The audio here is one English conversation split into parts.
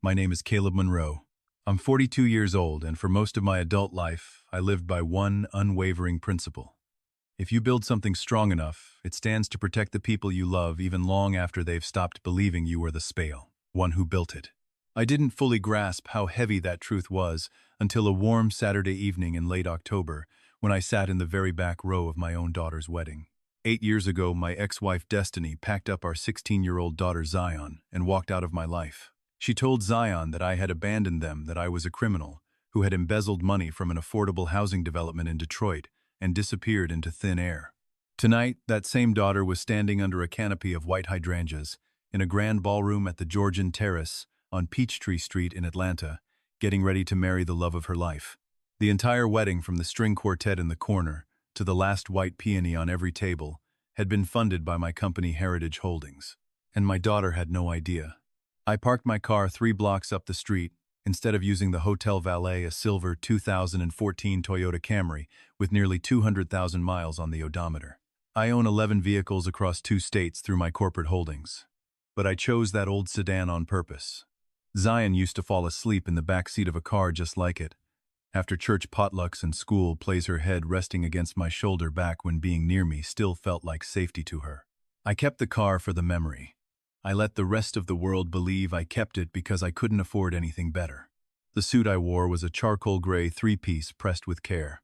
My name is Caleb Monroe. I'm 42 years old, and for most of my adult life, I lived by one unwavering principle. If you build something strong enough, it stands to protect the people you love even long after they've stopped believing you were the spale, one who built it. I didn't fully grasp how heavy that truth was until a warm Saturday evening in late October, when I sat in the very back row of my own daughter's wedding. 8 years ago, my ex-wife Destiny packed up our 16-year-old daughter Zion and walked out of my life. She told Zion that I had abandoned them, that I was a criminal who had embezzled money from an affordable housing development in Detroit and disappeared into thin air. Tonight, that same daughter was standing under a canopy of white hydrangeas in a grand ballroom at the Georgian Terrace on Peachtree Street in Atlanta, getting ready to marry the love of her life. The entire wedding, from the string quartet in the corner to the last white peony on every table, had been funded by my company Heritage Holdings. And my daughter had no idea. I parked my car 3 blocks up the street, instead of using the hotel valet, a silver 2014 Toyota Camry with nearly 200,000 miles on the odometer. I own 11 vehicles across 2 states through my corporate holdings. But I chose that old sedan on purpose. Zion used to fall asleep in the back seat of a car just like it. After church potlucks and school plays, her head resting against my shoulder back when being near me still felt like safety to her. I kept the car for the memory. I let the rest of the world believe I kept it because I couldn't afford anything better. The suit I wore was a charcoal gray 3-piece pressed with care.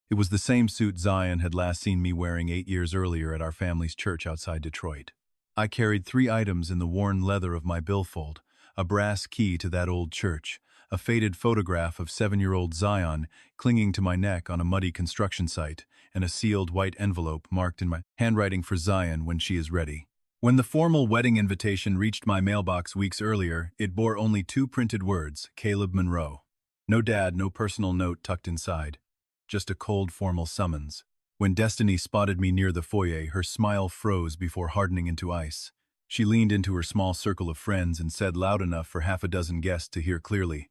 It was the same suit Zion had last seen me wearing 8 years earlier at our family's church outside Detroit. I carried 3 items in the worn leather of my billfold: a brass key to that old church, a faded photograph of 7-year-old Zion clinging to my neck on a muddy construction site, and a sealed white envelope marked in my handwriting for Zion when she is ready. When the formal wedding invitation reached my mailbox weeks earlier, it bore only 2 printed words: Caleb Monroe. No dad, no personal note tucked inside. Just a cold, formal summons. When Destiny spotted me near the foyer, her smile froze before hardening into ice. She leaned into her small circle of friends and said loud enough for half a dozen guests to hear clearly,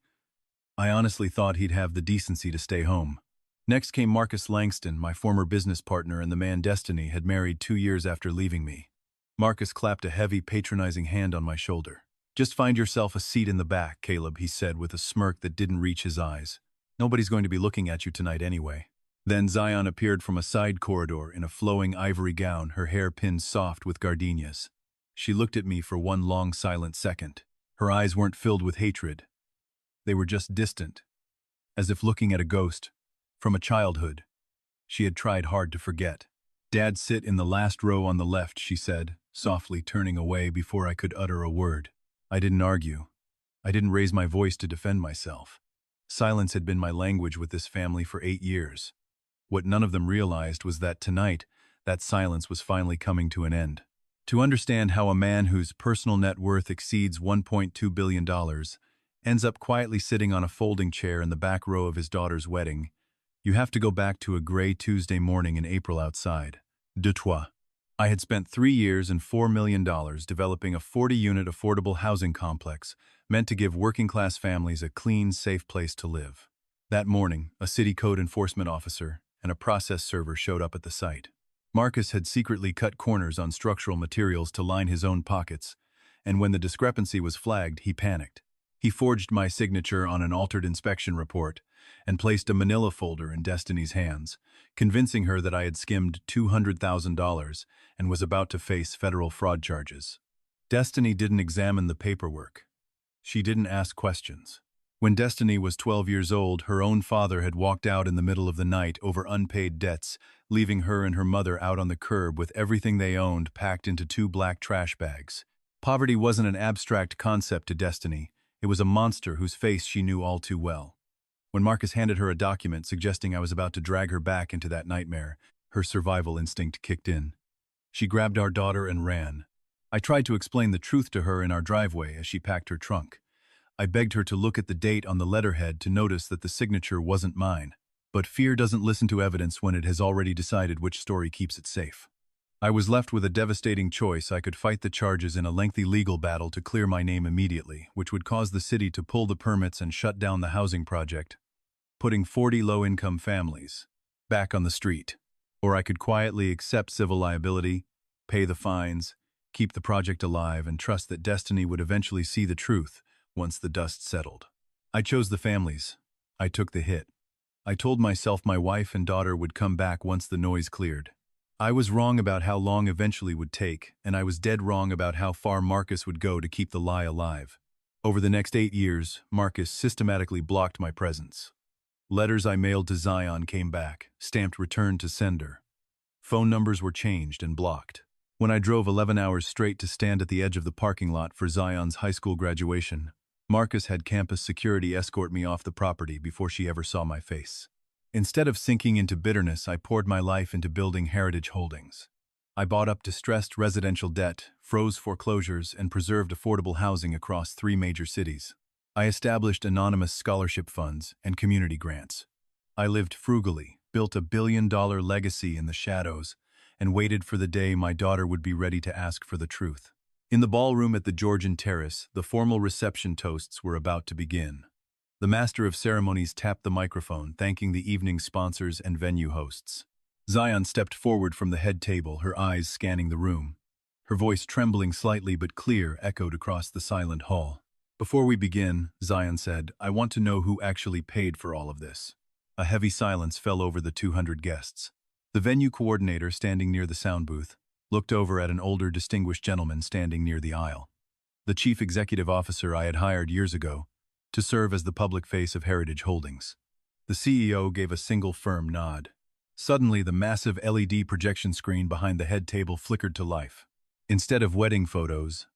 "I honestly thought he'd have the decency to stay home." Next came Marcus Langston, my former business partner and the man Destiny had married 2 years after leaving me. Marcus clapped a heavy, patronizing hand on my shoulder. "Just find yourself a seat in the back, Caleb," he said with a smirk that didn't reach his eyes. "Nobody's going to be looking at you tonight anyway." Then Zion appeared from a side corridor in a flowing ivory gown, her hair pinned soft with gardenias. She looked at me for one long, silent second. Her eyes weren't filled with hatred. They were just distant, as if looking at a ghost from a childhood she had tried hard to forget. "Dad, sit in the last row on the left," she said, softly, turning away before I could utter a word. I didn't argue. I didn't raise my voice to defend myself. Silence had been my language with this family for 8 years. What none of them realized was that tonight, that silence was finally coming to an end. To understand how a man whose personal net worth exceeds $1.2 billion ends up quietly sitting on a folding chair in the back row of his daughter's wedding, you have to go back to a gray Tuesday morning in April outside Detroit. I had spent 3 years and $4 million developing a 40-unit affordable housing complex meant to give working-class families a clean, safe place to live. That morning, a city code enforcement officer and a process server showed up at the site. Marcus had secretly cut corners on structural materials to line his own pockets, and when the discrepancy was flagged, he panicked. He forged my signature on an altered inspection report and placed a manila folder in Destiny's hands, convincing her that I had skimmed $200,000 and was about to face federal fraud charges. Destiny didn't examine the paperwork. She didn't ask questions. When Destiny was 12 years old, her own father had walked out in the middle of the night over unpaid debts, leaving her and her mother out on the curb with everything they owned packed into 2 black trash bags. Poverty wasn't an abstract concept to Destiny. It was a monster whose face she knew all too well. When Marcus handed her a document suggesting I was about to drag her back into that nightmare, her survival instinct kicked in. She grabbed our daughter and ran. I tried to explain the truth to her in our driveway as she packed her trunk. I begged her to look at the date on the letterhead to notice that the signature wasn't mine. But fear doesn't listen to evidence when it has already decided which story keeps it safe. I was left with a devastating choice. I could fight the charges in a lengthy legal battle to clear my name immediately, which would cause the city to pull the permits and shut down the housing project, putting 40 low-income families back on the street. Or I could quietly accept civil liability, pay the fines, keep the project alive, and trust that Destiny would eventually see the truth, once the dust settled. I chose the families. I took the hit. I told myself my wife and daughter would come back once the noise cleared. I was wrong about how long eventually would take, and I was dead wrong about how far Marcus would go to keep the lie alive. Over the next 8 years, Marcus systematically blocked my presence. Letters I mailed to Zion came back, stamped return to sender. Phone numbers were changed and blocked. When I drove 11 hours straight to stand at the edge of the parking lot for Zion's high school graduation, Marcus had campus security escort me off the property before she ever saw my face. Instead of sinking into bitterness, I poured my life into building Heritage Holdings. I bought up distressed residential debt, froze foreclosures, and preserved affordable housing across 3 major cities. I established anonymous scholarship funds and community grants. I lived frugally, built a billion-dollar legacy in the shadows, and waited for the day my daughter would be ready to ask for the truth. In the ballroom at the Georgian Terrace, the formal reception toasts were about to begin. The master of ceremonies tapped the microphone, thanking the evening's sponsors and venue hosts. Zion stepped forward from the head table, her eyes scanning the room. Her voice, trembling slightly but clear, echoed across the silent hall. "Before we begin," Zion said, "I want to know who actually paid for all of this." A heavy silence fell over the 200 guests. The venue coordinator, standing near the sound booth, looked over at an older, distinguished gentleman standing near the aisle. The chief executive officer I had hired years ago to serve as the public face of Heritage Holdings. The CEO gave a single firm nod. Suddenly, the massive LED projection screen behind the head table flickered to life. Instead of wedding photos,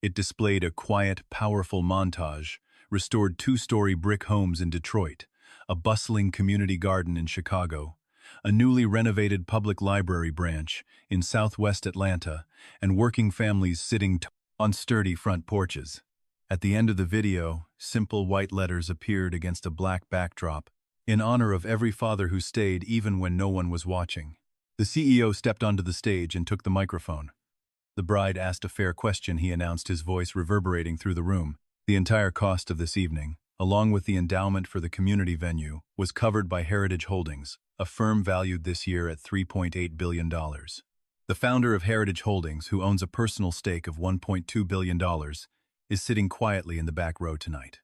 it displayed a quiet, powerful montage, restored 2-story brick homes in Detroit, a bustling community garden in Chicago, a newly renovated public library branch in southwest Atlanta, and working families sitting on sturdy front porches. At the end of the video, simple white letters appeared against a black backdrop, in honor of every father who stayed even when no one was watching. The CEO stepped onto the stage and took the microphone. "The bride asked a fair question," he announced, his voice reverberating through the room. "The entire cost of this evening, along with the endowment for the community venue, was covered by Heritage Holdings, a firm valued this year at $3.8 billion. The founder of Heritage Holdings, who owns a personal stake of $1.2 billion, is sitting quietly in the back row tonight.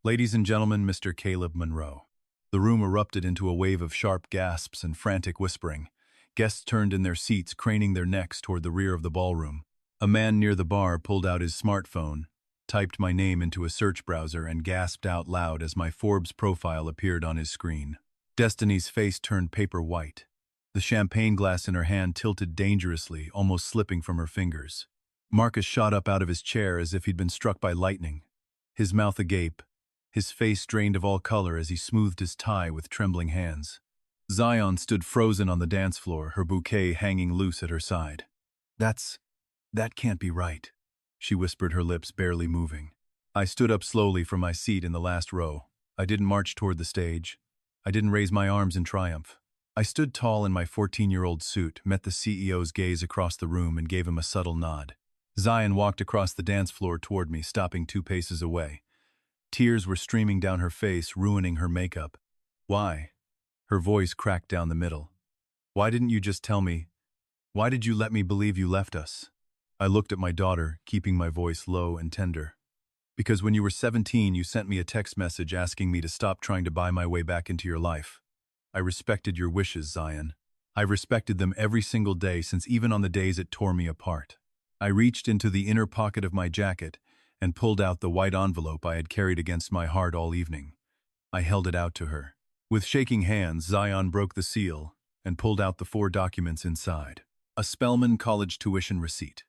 Ladies and gentlemen, Mr. Caleb Monroe." The room erupted into a wave of sharp gasps and frantic whispering. Guests turned in their seats, craning their necks toward the rear of the ballroom. A man near the bar pulled out his smartphone, typed my name into a search browser, and gasped out loud as my Forbes profile appeared on his screen. Destiny's face turned paper white. The champagne glass in her hand tilted dangerously, almost slipping from her fingers. Marcus shot up out of his chair as if he'd been struck by lightning, his mouth agape, his face drained of all color as he smoothed his tie with trembling hands. Zion stood frozen on the dance floor, her bouquet hanging loose at her side. That can't be right," she whispered, her lips barely moving. I stood up slowly from my seat in the last row. I didn't march toward the stage. I didn't raise my arms in triumph. I stood tall in my 14-year-old suit, met the CEO's gaze across the room, and gave him a subtle nod. Zion walked across the dance floor toward me, stopping 2 paces away. Tears were streaming down her face, ruining her makeup. "Why?" Her voice cracked down the middle. "Why didn't you just tell me? Why did you let me believe you left us?" I looked at my daughter, keeping my voice low and tender. "Because when you were 17, you sent me a text message asking me to stop trying to buy my way back into your life. I respected your wishes, Zion. I respected them every single day, since even on the days it tore me apart. I reached into the inner pocket of my jacket and pulled out the white envelope I had carried against my heart all evening. I held it out to her. With shaking hands, Zion broke the seal and pulled out the 4 documents inside. A Spelman college tuition receipt.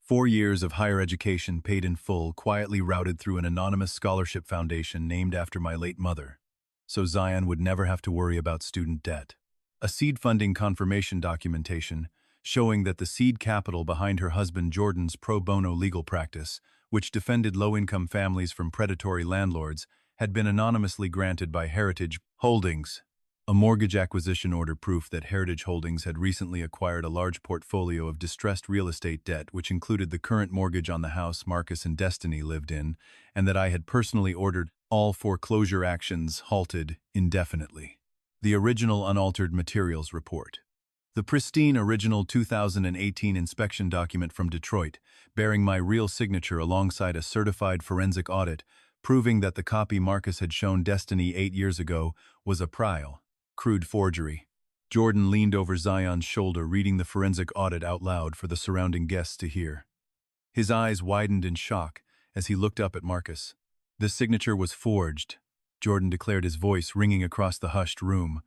4 years of higher education paid in full, quietly routed through an anonymous scholarship foundation named after my late mother, so Zion would never have to worry about student debt. A seed funding confirmation documentation showing that the seed capital behind her husband Jordan's pro bono legal practice, which defended low-income families from predatory landlords, had been anonymously granted by Heritage Holdings. A mortgage acquisition order, proof that Heritage Holdings had recently acquired a large portfolio of distressed real estate debt, which included the current mortgage on the house Marcus and Destiny lived in, and that I had personally ordered all foreclosure actions halted indefinitely. The original unaltered materials report. The pristine original 2018 inspection document from Detroit, bearing my real signature alongside a certified forensic audit proving that the copy Marcus had shown Destiny 8 years ago was a prial, crude forgery. Jordan leaned over Zion's shoulder, reading the forensic audit out loud for the surrounding guests to hear. His eyes widened in shock as he looked up at Marcus. "The signature was forged," Jordan declared, his voice ringing across the hushed room.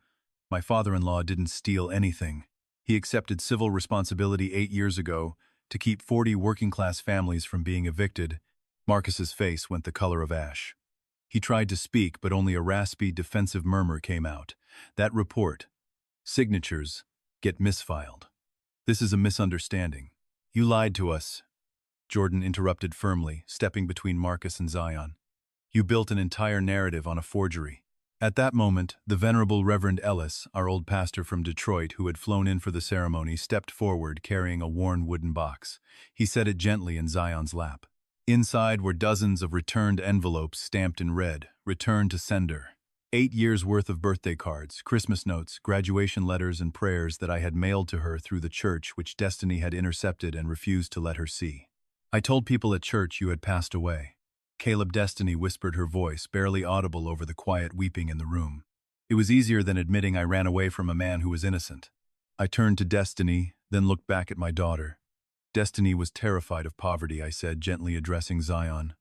"My father-in-law didn't steal anything. He accepted civil responsibility 8 years ago to keep 40 working-class families from being evicted." Marcus's face went the color of ash. He tried to speak, but only a raspy, defensive murmur came out. "That report, signatures, get misfiled. This is a misunderstanding. You lied to us," Jordan interrupted firmly, stepping between Marcus and Zion. "You built an entire narrative on a forgery." At that moment, the venerable Reverend Ellis, our old pastor from Detroit who had flown in for the ceremony, stepped forward carrying a worn wooden box. He set it gently in Zion's lap. Inside were dozens of returned envelopes stamped in red, "Return to sender." 8 years' worth of birthday cards, Christmas notes, graduation letters, and prayers that I had mailed to her through the church, which Destiny had intercepted and refused to let her see. "I told people at church you had passed away." Caleb, Destiny whispered, her voice barely audible over the quiet weeping in the room. "It was easier than admitting I ran away from a man who was innocent." I turned to Destiny, then looked back at my daughter. "Destiny was terrified of poverty," I said, gently addressing Zion.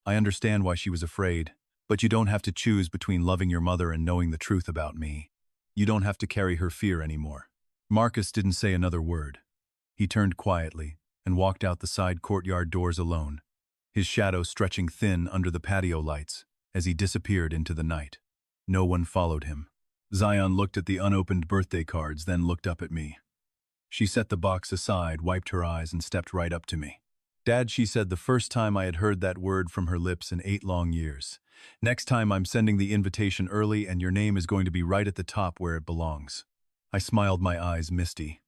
"I understand why she was afraid, but you don't have to choose between loving your mother and knowing the truth about me. You don't have to carry her fear anymore." Marcus didn't say another word. He turned quietly and walked out the side courtyard doors alone, his shadow stretching thin under the patio lights as he disappeared into the night. No one followed him. Zion looked at the unopened birthday cards, then looked up at me. She set the box aside, wiped her eyes, and stepped right up to me. "Dad," she said, the first time I had heard that word from her lips in 8 long years. "Next time I'm sending the invitation early, and your name is going to be right at the top where it belongs." I smiled, my eyes misty.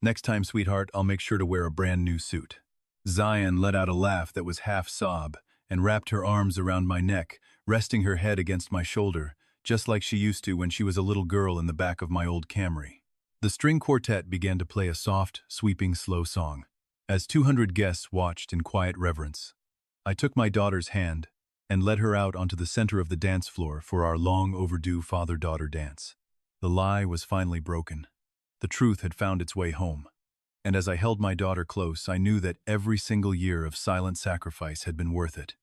"Next time, sweetheart, I'll make sure to wear a brand new suit." Zion let out a laugh that was half sob and wrapped her arms around my neck, resting her head against my shoulder, just like she used to when she was a little girl in the back of my old Camry. The string quartet began to play a soft, sweeping, slow song. As 200 guests watched in quiet reverence, I took my daughter's hand and led her out onto the center of the dance floor for our long-overdue father-daughter dance. The lie was finally broken. The truth had found its way home. And as I held my daughter close, I knew that every single year of silent sacrifice had been worth it.